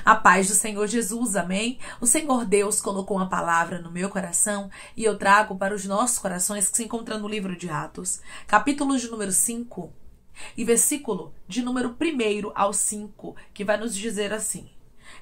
A paz do Senhor Jesus, amém? O Senhor Deus colocou uma palavra no meu coração e eu trago para os nossos corações que se encontra no livro de Atos, capítulo de número 5 e versículo de número 1 ao 5, que vai nos dizer assim: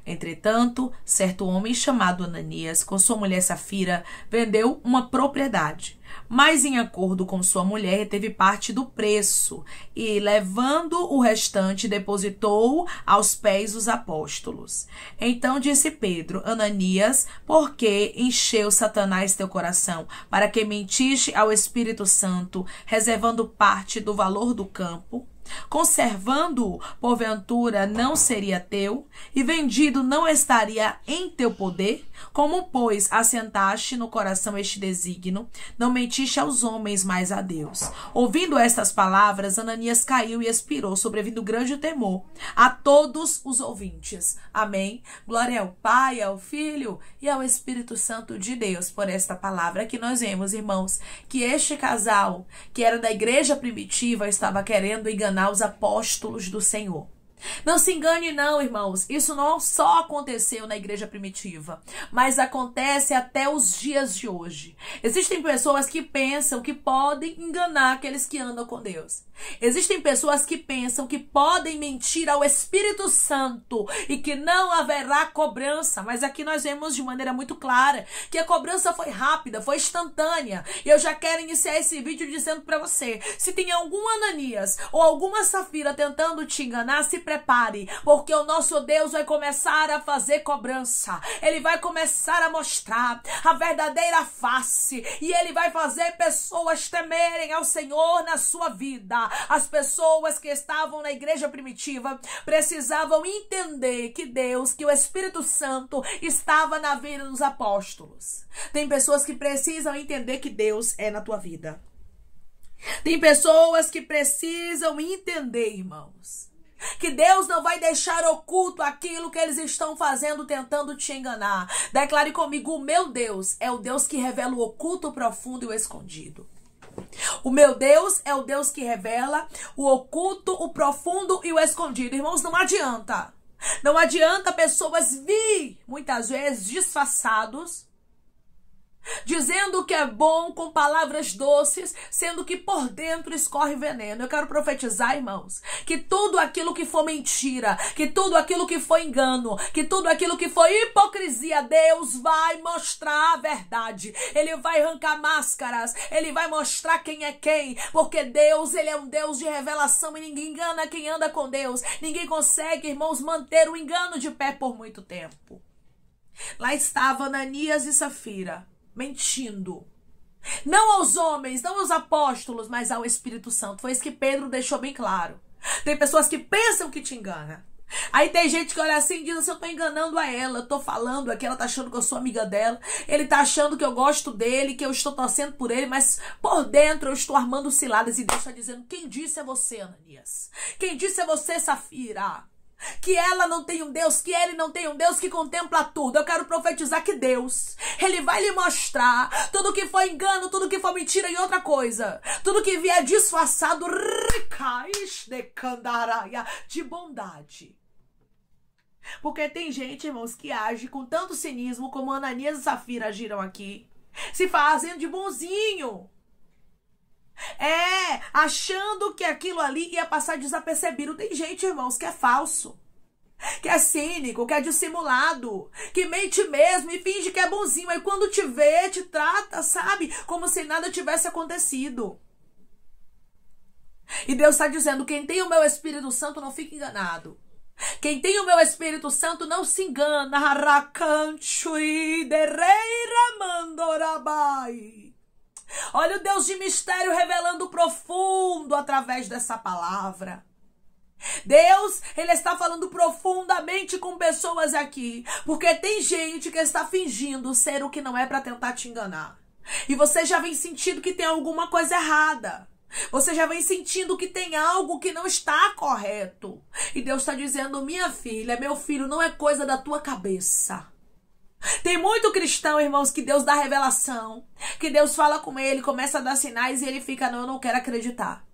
Entretanto, certo homem chamado Ananias, com sua mulher Safira, vendeu uma propriedade, mas em acordo com sua mulher reteve parte do preço e, levando o restante, depositou aos pés dos apóstolos. Então disse Pedro: Ananias, por que encheu Satanás teu coração, para que mentiste ao Espírito Santo, reservando parte do valor do campo? Conservando-o, porventura, não seria teu, e vendido não estaria em teu poder? Como, pois, assentaste no coração este desígnio, não mentiste aos homens, mas a Deus. Ouvindo estas palavras, Ananias caiu e expirou, sobrevindo grande temor a todos os ouvintes. Amém. Glória ao Pai, ao Filho e ao Espírito Santo de Deus por esta palavra que nós vemos, irmãos, que este casal, que era da igreja primitiva, estava querendo enganar os apóstolos do Senhor. Não se engane não, irmãos, isso não só aconteceu na igreja primitiva, mas acontece até os dias de hoje. Existem pessoas que pensam que podem enganar aqueles que andam com Deus. Existem pessoas que pensam que podem mentir ao Espírito Santo e que não haverá cobrança, mas aqui nós vemos de maneira muito clara que a cobrança foi rápida, foi instantânea. E eu já quero iniciar esse vídeo dizendo para você, se tem algum Ananias ou alguma Safira tentando te enganar, se prepare, porque o nosso Deus vai começar a fazer cobrança. Ele vai começar a mostrar a verdadeira face e ele vai fazer pessoas temerem ao Senhor na sua vida. As pessoas que estavam na igreja primitiva precisavam entender que Deus, que o Espírito Santo estava na vida dos apóstolos. Tem pessoas que precisam entender que Deus é na tua vida. Tem pessoas que precisam entender, irmãos, que Deus não vai deixar oculto aquilo que eles estão fazendo, tentando te enganar. Declare comigo: o meu Deus é o Deus que revela o oculto, o profundo e o escondido. O meu Deus é o Deus que revela o oculto, o profundo e o escondido. Irmãos, não adianta. Não adianta pessoas vir, muitas vezes, disfarçados, dizendo que é bom, com palavras doces, sendo que por dentro escorre veneno. Eu quero profetizar, irmãos, que tudo aquilo que for mentira, que tudo aquilo que for engano, que tudo aquilo que for hipocrisia, Deus vai mostrar a verdade. Ele vai arrancar máscaras, ele vai mostrar quem é quem, porque Deus, ele é um Deus de revelação e ninguém engana quem anda com Deus. Ninguém consegue, irmãos, manter o engano de pé por muito tempo. Lá estava Ananias e Safira, mentindo. Não aos homens, não aos apóstolos, mas ao Espírito Santo. Foi isso que Pedro deixou bem claro. Tem pessoas que pensam que te enganam. Aí tem gente que olha assim e diz assim: eu tô enganando a ela, eu tô falando aqui, ela tá achando que eu sou amiga dela, ele tá achando que eu gosto dele, que eu estou torcendo por ele, mas por dentro eu estou armando ciladas. E Deus está dizendo: quem disse é você, Ananias? Quem disse é você, Safira? Que ela não tem um Deus, que ele não tem um Deus que contempla tudo. Eu quero profetizar que Deus, ele vai lhe mostrar tudo que foi engano, tudo que foi mentira e outra coisa, tudo que vier disfarçado de bondade. Porque tem gente, irmãos, que age com tanto cinismo como Ananias e Safira agiram aqui, se fazendo de bonzinho, achando que aquilo ali ia passar desapercebido. Tem gente, irmãos, que é falso, que é cínico, que é dissimulado, que mente mesmo e finge que é bonzinho. Aí quando te vê, te trata, sabe, como se nada tivesse acontecido. E Deus está dizendo: quem tem o meu Espírito Santo não fica enganado. Quem tem o meu Espírito Santo não se engana. Olha o Deus de mistério revelando o profundo através dessa palavra. Deus, ele está falando profundamente com pessoas aqui, porque tem gente que está fingindo ser o que não é para tentar te enganar. E você já vem sentindo que tem alguma coisa errada. Você já vem sentindo que tem algo que não está correto. E Deus está dizendo: minha filha, meu filho, não é coisa da tua cabeça. Tem muito cristão, irmãos, que Deus dá revelação, que Deus fala com ele, começa a dar sinais e ele fica: não, eu não quero acreditar.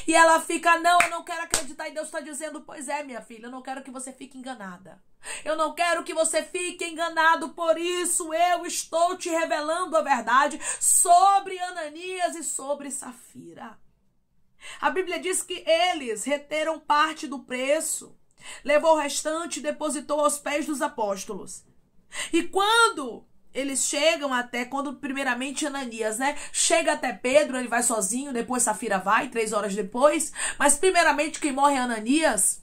E ela fica, não, eu não quero acreditar. E Deus está dizendo, pois é, minha filha, eu não quero que você fique enganada. Eu não quero que você fique enganado, por isso eu estou te revelando a verdade sobre Ananias e sobre Safira. A Bíblia diz que eles reteram parte do preço, levou o restante e depositou aos pés dos apóstolos. E quando eles chegam até, quando primeiramente Ananias, chega até Pedro, ele vai sozinho, depois Safira vai, 3 horas depois, mas primeiramente quem morre é Ananias.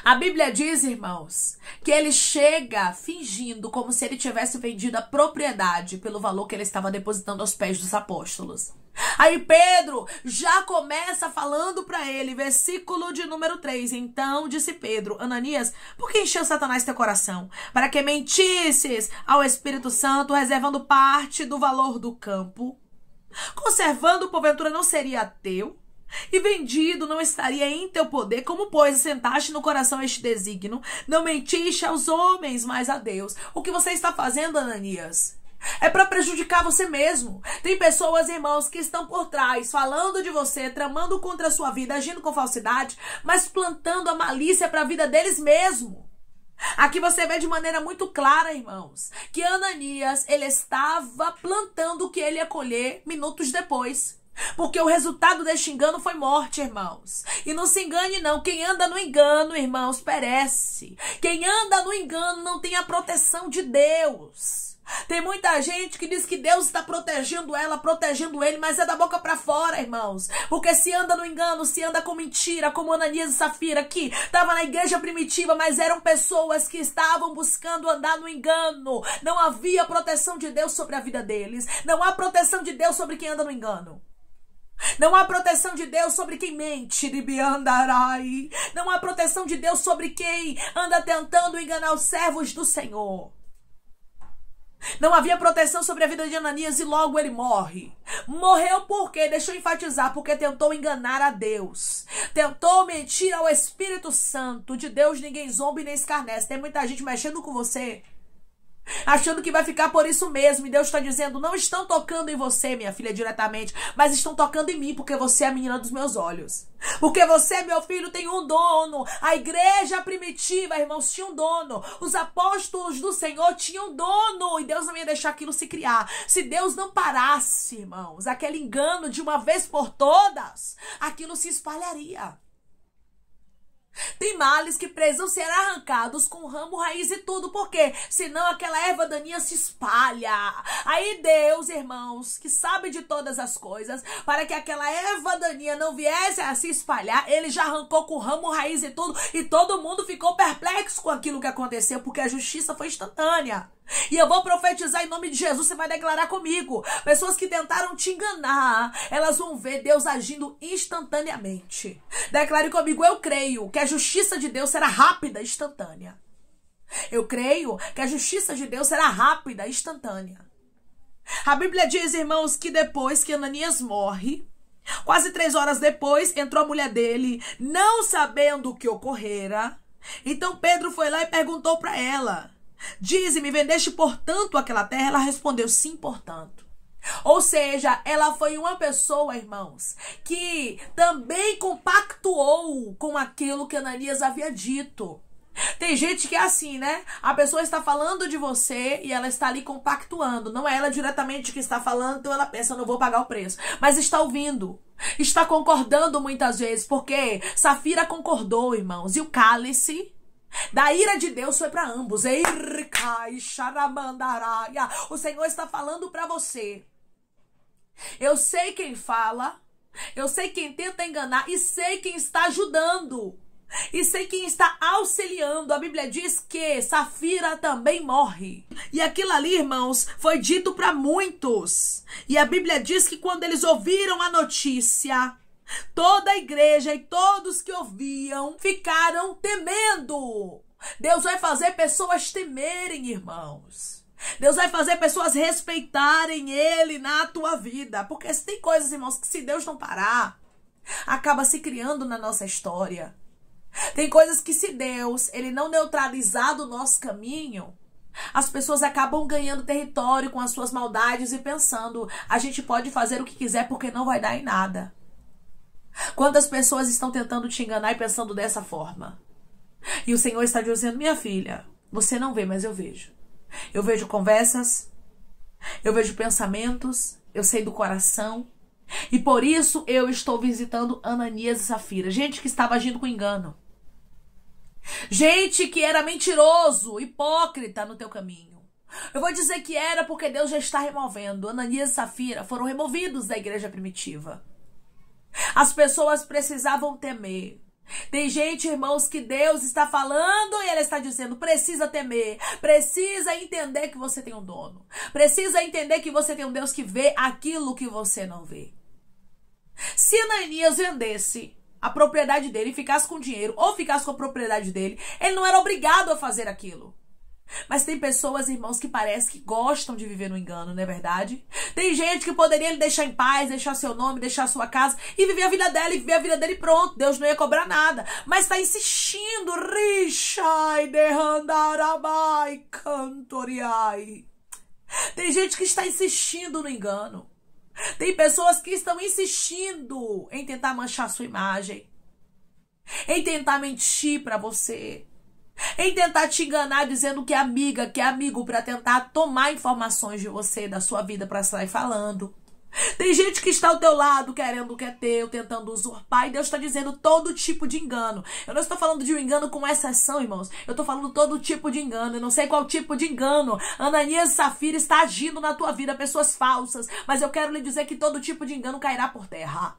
A Bíblia diz, irmãos, que ele chega fingindo como se ele tivesse vendido a propriedade pelo valor que ele estava depositando aos pés dos apóstolos. Aí Pedro já começa falando para ele, versículo de número 3. Então disse Pedro, Ananias, por que encheu Satanás teu coração? Para que mentisses ao Espírito Santo, reservando parte do valor do campo? Conservando, porventura, não seria teu? E vendido não estaria em teu poder? Como, pois, assentaste no coração este desígnio? Não mentiste aos homens, mas a Deus. O que você está fazendo, Ananias? É para prejudicar você mesmo. Tem pessoas, irmãos, que estão por trás, falando de você, tramando contra a sua vida, agindo com falsidade, mas plantando a malícia para a vida deles mesmo. Aqui você vê de maneira muito clara, irmãos, que Ananias, ele estava plantando o que ele ia colher minutos depois. Porque o resultado deste engano foi morte, irmãos. E não se engane não, quem anda no engano, irmãos, perece. Quem anda no engano não tem a proteção de Deus. Tem muita gente que diz que Deus está protegendo ela, protegendo ele, mas é da boca para fora, irmãos. Porque se anda no engano, se anda com mentira, como Ananias e Safira, que estava na igreja primitiva, mas eram pessoas que estavam buscando andar no engano. Não havia proteção de Deus sobre a vida deles. Não há proteção de Deus sobre quem anda no engano. Não há proteção de Deus sobre quem mente, ribiandarai. Não há proteção de Deus sobre quem anda tentando enganar os servos do Senhor. Não havia proteção sobre a vida de Ananias e logo ele morre. Morreu por quê? Deixa eu enfatizar, porque tentou enganar a Deus. Tentou mentir ao Espírito Santo. De Deus ninguém zomba e nem escarnece. Tem muita gente mexendo com você, achando que vai ficar por isso mesmo. E Deus está dizendo, não estão tocando em você, minha filha, diretamente, mas estão tocando em mim, porque você é a menina dos meus olhos. Porque você, meu filho, tem um dono. A igreja primitiva, irmãos, tinha um dono. Os apóstolos do Senhor tinham dono. E Deus não ia deixar aquilo se criar. Se Deus não parasse, irmãos, aquele engano de uma vez por todas, aquilo se espalharia. Tem males que precisam ser arrancados com ramo, raiz e tudo. Por quê? Senão aquela erva daninha se espalha. Aí Deus, irmãos, que sabe de todas as coisas, para que aquela erva daninha não viesse a se espalhar, ele já arrancou com ramo, raiz e tudo. E todo mundo ficou perplexo com aquilo que aconteceu, porque a justiça foi instantânea. E eu vou profetizar em nome de Jesus, você vai declarar comigo. Pessoas que tentaram te enganar, elas vão ver Deus agindo instantaneamente. Declare comigo, eu creio que a justiça de Deus será rápida e instantânea. Eu creio que a justiça de Deus será rápida e instantânea. A Bíblia diz, irmãos, que depois que Ananias morre, quase 3 horas depois, entrou a mulher dele, não sabendo o que ocorrera. Então Pedro foi lá e perguntou para ela, dize-me, vendeste portanto aquela terra? Ela respondeu, sim, portanto. Ou seja, ela foi uma pessoa, irmãos, que também compactuou com aquilo que Ananias havia dito. Tem gente que é assim, A pessoa está falando de você e ela está ali compactuando. Não é ela diretamente que está falando, então ela pensa, não vou pagar o preço. Mas está ouvindo, está concordando muitas vezes, porque Safira concordou, irmãos, e o cálice da ira de Deus foi para ambos. O Senhor está falando para você. Eu sei quem fala, eu sei quem tenta enganar e sei quem está ajudando. E sei quem está auxiliando. A Bíblia diz que Safira também morre. E aquilo ali, irmãos, foi dito para muitos. E a Bíblia diz que quando eles ouviram a notícia, toda a igreja e todos que ouviam ficaram temendo. Deus vai fazer pessoas temerem, irmãos. Deus vai fazer pessoas respeitarem Ele na tua vida. Porque tem coisas, irmãos, que se Deus não parar, acaba se criando na nossa história. Tem coisas que se Deus, Ele não neutralizar do nosso caminho, as pessoas acabam ganhando território com as suas maldades e pensando, a gente pode fazer o que quiser porque não vai dar em nada. Quantas pessoas estão tentando te enganar e pensando dessa forma? E o Senhor está dizendo, minha filha, você não vê, mas eu vejo. Eu vejo conversas, eu vejo pensamentos, eu sei do coração. E por isso eu estou visitando Ananias e Safira. Gente que estava agindo com engano. Gente que era mentiroso, hipócrita no teu caminho. Eu vou dizer que era porque Deus já está removendo. Ananias e Safira foram removidos da igreja primitiva. As pessoas precisavam temer. Tem gente, irmãos, que Deus está falando e Ele está dizendo, precisa temer, precisa entender que você tem um dono, precisa entender que você tem um Deus que vê aquilo que você não vê. Se Ananias vendesse a propriedade dele e ficasse com dinheiro ou ficasse com a propriedade dele, ele não era obrigado a fazer aquilo. Mas tem pessoas, irmãos, que parece que gostam de viver no engano, não é verdade? Tem gente que poderia lhe deixar em paz, deixar seu nome, deixar sua casa e viver a vida dela, e viver a vida dele pronto. Deus não ia cobrar nada. Mas está insistindo. Rishai derrandarabai cantoriai. Tem gente que está insistindo no engano. Tem pessoas que estão insistindo em tentar manchar sua imagem, em tentar mentir para você, em tentar te enganar dizendo que é amiga, que é amigo, para tentar tomar informações de você, da sua vida, para sair falando. Tem gente que está ao teu lado querendo o que é teu, tentando usurpar, e Deus está dizendo todo tipo de engano. Eu não estou falando de um engano com exceção, irmãos. Eu estou falando todo tipo de engano. Eu não sei qual tipo de engano Ananias e Safira está agindo na tua vida, pessoas falsas, mas eu quero lhe dizer que todo tipo de engano cairá por terra.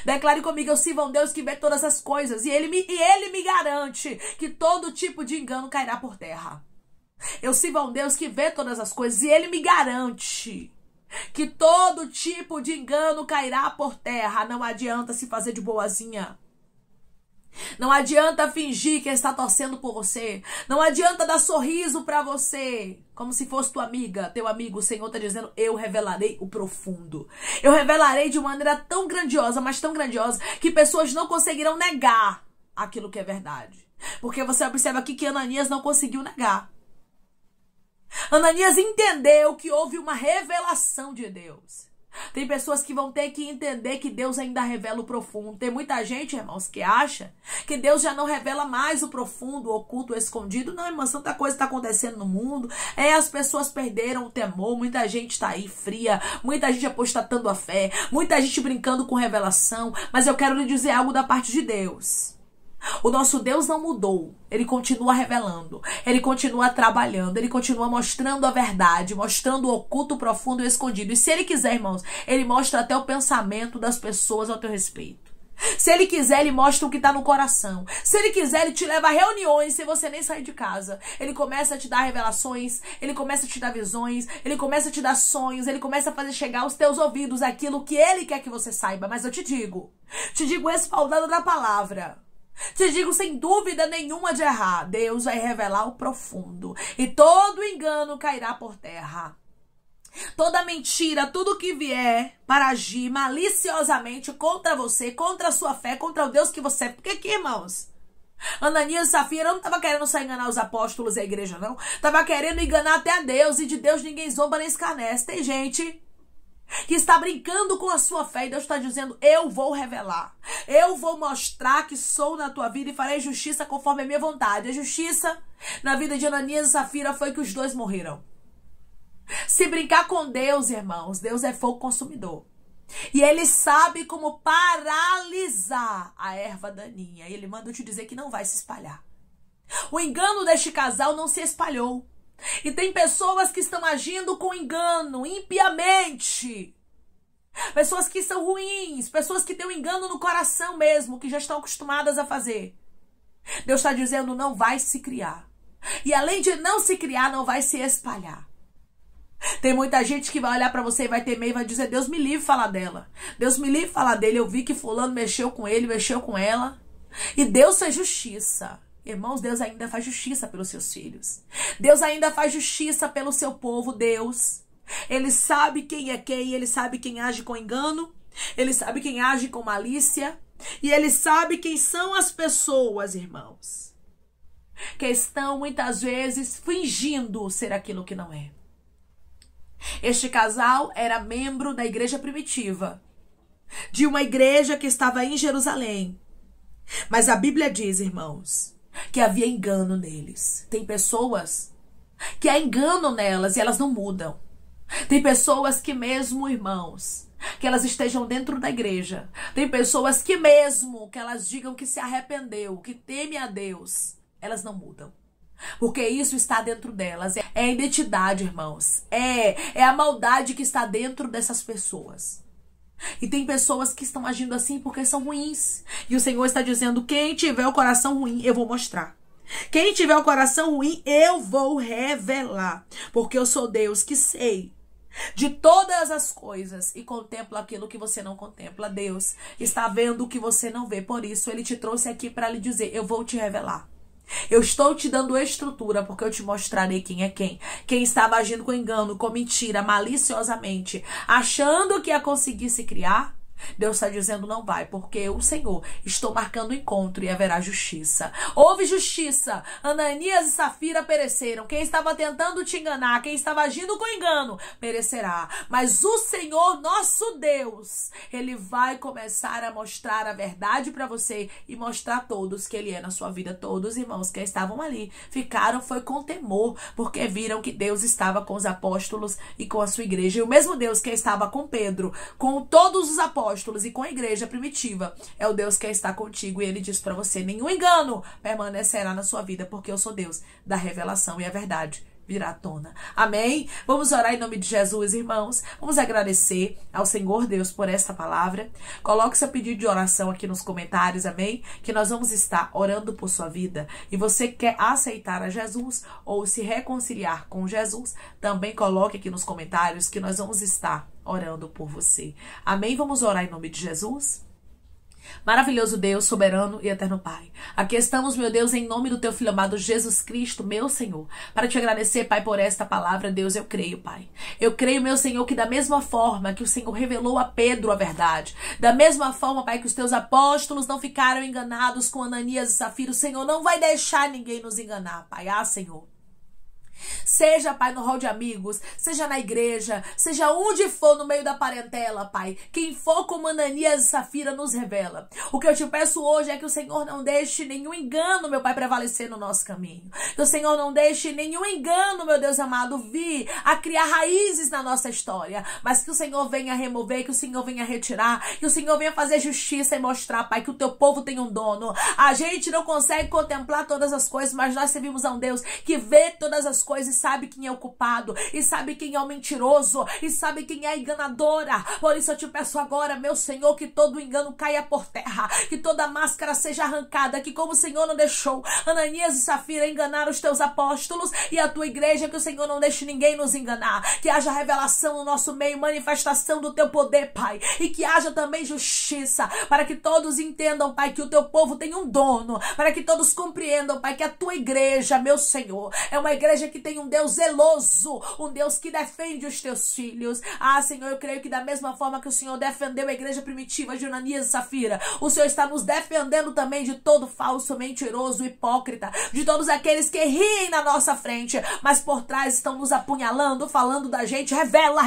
Declare comigo, eu sirvo a um Deus que vê todas as coisas, e ele me garante que todo tipo de engano cairá por terra. Eu sirvo a um Deus que vê todas as coisas, e Ele me garante que todo tipo de engano cairá por terra. Não adianta se fazer de boazinha. Não adianta fingir que está torcendo por você. Não adianta dar sorriso para você, como se fosse tua amiga, teu amigo. O Senhor está dizendo, eu revelarei o profundo. Eu revelarei de maneira tão grandiosa, mas tão grandiosa, que pessoas não conseguirão negar aquilo que é verdade. Porque você observa aqui que Ananias não conseguiu negar. Ananias entendeu que houve uma revelação de Deus. Tem pessoas que vão ter que entender que Deus ainda revela o profundo. Tem muita gente, irmãos, que acha que Deus já não revela mais o profundo, o oculto, o escondido. Não, irmãos, tanta coisa está acontecendo no mundo. As pessoas perderam o temor. Muita gente está aí fria. Muita gente apostatando a fé. Muita gente brincando com revelação. Mas eu quero lhe dizer algo da parte de Deus. O nosso Deus não mudou. Ele continua revelando. Ele continua trabalhando. Ele continua mostrando a verdade. Mostrando o oculto, o profundo e o escondido. E se Ele quiser, irmãos, Ele mostra até o pensamento das pessoas ao teu respeito. Se Ele quiser, Ele mostra o que está no coração. Se Ele quiser, Ele te leva a reuniões sem você nem sair de casa. Ele começa a te dar revelações. Ele começa a te dar visões. Ele começa a te dar sonhos. Ele começa a fazer chegar aos teus ouvidos aquilo que Ele quer que você saiba. Mas eu te digo respaldado da palavra. Te digo sem dúvida nenhuma de errar. Deus vai revelar o profundo. E todo engano cairá por terra. Toda mentira, tudo que vier para agir maliciosamente contra você, contra a sua fé, contra o Deus que você é. Porque aqui, irmãos, Ananias e Safira não estava querendo só enganar os apóstolos e a igreja, não. Estava querendo enganar até a Deus. E de Deus ninguém zomba nem escarnece. Tem gente que está brincando com a sua fé, e Deus está dizendo, eu vou revelar, eu vou mostrar que sou na tua vida e farei justiça conforme a minha vontade. A justiça na vida de Ananias e Safira foi que os dois morreram. Se brincar com Deus, irmãos, Deus é fogo consumidor, e Ele sabe como paralisar a erva daninha, e Ele manda eu te dizer que não vai se espalhar. O engano deste casal não se espalhou. E tem pessoas que estão agindo com engano, impiamente. Pessoas que são ruins, pessoas que têm um engano no coração mesmo, que já estão acostumadas a fazer. Deus está dizendo, não vai se criar. E além de não se criar, não vai se espalhar. Tem muita gente que vai olhar para você e vai temer e vai dizer, Deus me livre de falar dela. Deus me livre de falar dele. Eu vi que fulano mexeu com ele, mexeu com ela. E Deus fez justiça. Irmãos, Deus ainda faz justiça pelos seus filhos. Deus ainda faz justiça pelo seu povo, Deus. Ele sabe quem é quem, Ele sabe quem age com engano, Ele sabe quem age com malícia, e Ele sabe quem são as pessoas, irmãos, que estão muitas vezes fingindo ser aquilo que não é. Este casal era membro da igreja primitiva. de uma igreja que estava em Jerusalém. Mas a Bíblia diz, irmãos, que havia engano neles. Tem pessoas que há engano nelas e elas não mudam. Tem pessoas que mesmo, irmãos, que elas estejam dentro da igreja. Tem pessoas que mesmo que elas digam que se arrependeu, que teme a Deus, elas não mudam. Porque isso está dentro delas. É a identidade, irmãos. É a maldade que está dentro dessas pessoas. E tem pessoas que estão agindo assim porque são ruins. E o Senhor está dizendo, quem tiver o coração ruim, eu vou mostrar. Quem tiver o coração ruim, eu vou revelar. Porque eu sou Deus que sei de todas as coisas e contemplo aquilo que você não contempla. Deus está vendo o que você não vê. Por isso, Ele te trouxe aqui para lhe dizer, eu vou te revelar. Eu estou te dando estrutura porque eu te mostrarei quem é quem. Quem estava agindo com engano, com mentira, maliciosamente, achando que ia conseguir se criar, Deus está dizendo não vai, porque eu, Senhor, estou marcando o encontro e haverá justiça. Houve justiça. Ananias e Safira pereceram. Quem estava tentando te enganar, quem estava agindo com engano, perecerá. Mas o Senhor, nosso Deus, Ele vai começar a mostrar a verdade para você e mostrar a todos que Ele é na sua vida. Todos, irmãos, que estavam ali, ficaram, foi com temor, porque viram que Deus estava com os apóstolos e com a sua igreja. E o mesmo Deus que estava com Pedro, com todos os apóstolos, e com a igreja primitiva, é o Deus que está contigo, e Ele diz para você, nenhum engano permanecerá na sua vida, porque eu sou Deus da revelação e a verdade virá à tona. Amém? Vamos orar em nome de Jesus, irmãos. Vamos agradecer ao Senhor Deus por esta palavra. Coloque seu pedido de oração aqui nos comentários, amém? Que nós vamos estar orando por sua vida. E você quer aceitar a Jesus ou se reconciliar com Jesus, também coloque aqui nos comentários que nós vamos estar orando por você. Amém? Vamos orar em nome de Jesus? Maravilhoso Deus, soberano e eterno Pai. Aqui estamos, meu Deus, em nome do teu Filho amado Jesus Cristo, meu Senhor, para te agradecer, Pai, por esta palavra. Deus, eu creio, Pai. Eu creio, meu Senhor, que da mesma forma que o Senhor revelou a Pedro a verdade, da mesma forma, Pai, que os teus apóstolos não ficaram enganados com Ananias e Safira, o Senhor não vai deixar ninguém nos enganar, Pai. Ah, Senhor. Seja, Pai, no hall de amigos, seja na igreja, seja onde for no meio da parentela, Pai. Quem for como Ananias e Safira nos revela. O que eu te peço hoje é que o Senhor não deixe nenhum engano, meu Pai, prevalecer no nosso caminho. Que o Senhor não deixe nenhum engano, meu Deus amado, vir a criar raízes na nossa história. Mas que o Senhor venha remover, que o Senhor venha retirar, que o Senhor venha fazer justiça e mostrar, Pai, que o teu povo tem um dono. A gente não consegue contemplar todas as coisas, mas nós servimos a um Deus que vê todas as coisas e sabe quem é o culpado, e sabe quem é o mentiroso, e sabe quem é a enganadora. Por isso eu te peço agora, meu Senhor, que todo engano caia por terra, que toda máscara seja arrancada, que como o Senhor não deixou Ananias e Safira enganar os teus apóstolos e a tua igreja, que o Senhor não deixe ninguém nos enganar, que haja revelação no nosso meio, manifestação do teu poder, Pai, e que haja também justiça, para que todos entendam, Pai, que o teu povo tem um dono, para que todos compreendam, Pai, que a tua igreja, meu Senhor, é uma igreja que tem um Deus zeloso, um Deus que defende os teus filhos. Ah, Senhor, eu creio que da mesma forma que o Senhor defendeu a igreja primitiva de Ananias e Safira, o Senhor está nos defendendo também de todo falso, mentiroso, hipócrita, de todos aqueles que riem na nossa frente, mas por trás estão nos apunhalando, falando da gente. Revela,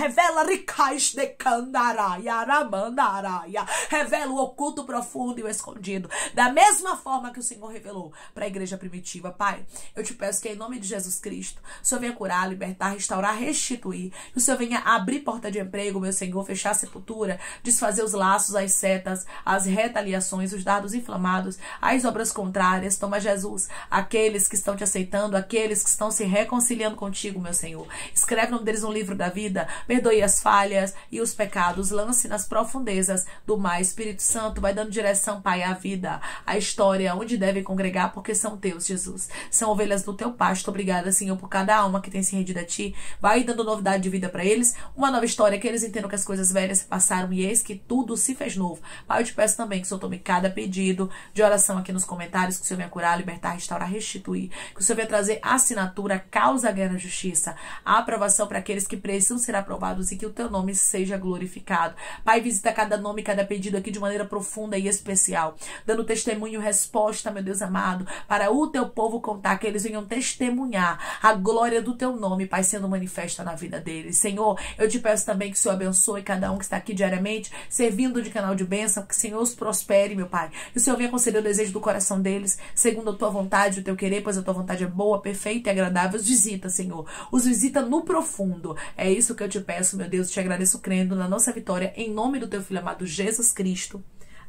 ricais de candaraia, ramandaraia. Revela o oculto, profundo e o escondido, da mesma forma que o Senhor revelou para a igreja primitiva. Pai, eu te peço que em nome de Jesus Cristo, o Senhor venha curar, libertar, restaurar, restituir. Que o Senhor venha abrir porta de emprego, meu Senhor, fechar a sepultura, desfazer os laços, as setas, as retaliações, os dardos inflamados, as obras contrárias. Toma, Jesus, aqueles que estão te aceitando, aqueles que estão se reconciliando contigo, meu Senhor. Escreve o nome deles no livro da vida, perdoe as falhas e os pecados, lance nas profundezas do mar. Espírito Santo, vai dando direção, Pai, à vida, à história, onde devem congregar, porque são teus, Jesus. São ovelhas do teu pasto. Obrigada, Senhor, por cada alma que tem se rendido a ti. Vai dando novidade de vida para eles, uma nova história, que eles entendam que as coisas velhas se passaram e eis que tudo se fez novo. Pai, eu te peço também que o Senhor tome cada pedido de oração aqui nos comentários, que o Senhor venha curar, libertar, restaurar, restituir, que o Senhor venha trazer assinatura, causa, guerra, justiça, a aprovação para aqueles que precisam ser aprovados e que o teu nome seja glorificado. Pai, visita cada nome, cada pedido aqui de maneira profunda e especial, dando testemunho, resposta, meu Deus amado, para o teu povo contar, que eles venham testemunhar a glória glória do teu nome, Pai, sendo manifesta na vida deles. Senhor, eu te peço também que o Senhor abençoe cada um que está aqui diariamente, servindo de canal de bênção, que o Senhor os prospere, meu Pai. Que o Senhor venha conceder o desejo do coração deles, segundo a tua vontade, o teu querer, pois a tua vontade é boa, perfeita e agradável. Os visita, Senhor. Os visita no profundo. É isso que eu te peço, meu Deus. Te agradeço crendo na nossa vitória, em nome do teu Filho amado Jesus Cristo.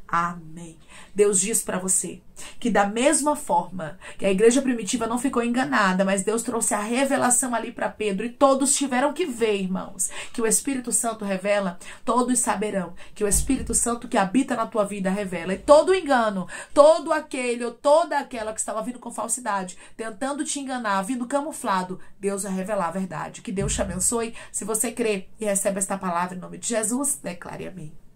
Amém. Deus diz para você que da mesma forma que a igreja primitiva não ficou enganada, mas Deus trouxe a revelação ali para Pedro e todos tiveram que ver, irmãos, que o Espírito Santo revela, todos saberão que o Espírito Santo que habita na tua vida revela. E todo engano, todo aquele ou toda aquela que estava vindo com falsidade, tentando te enganar, vindo camuflado, Deus vai revelar a verdade. Que Deus te abençoe. Se você crê e recebe esta palavra em nome de Jesus, declare amém.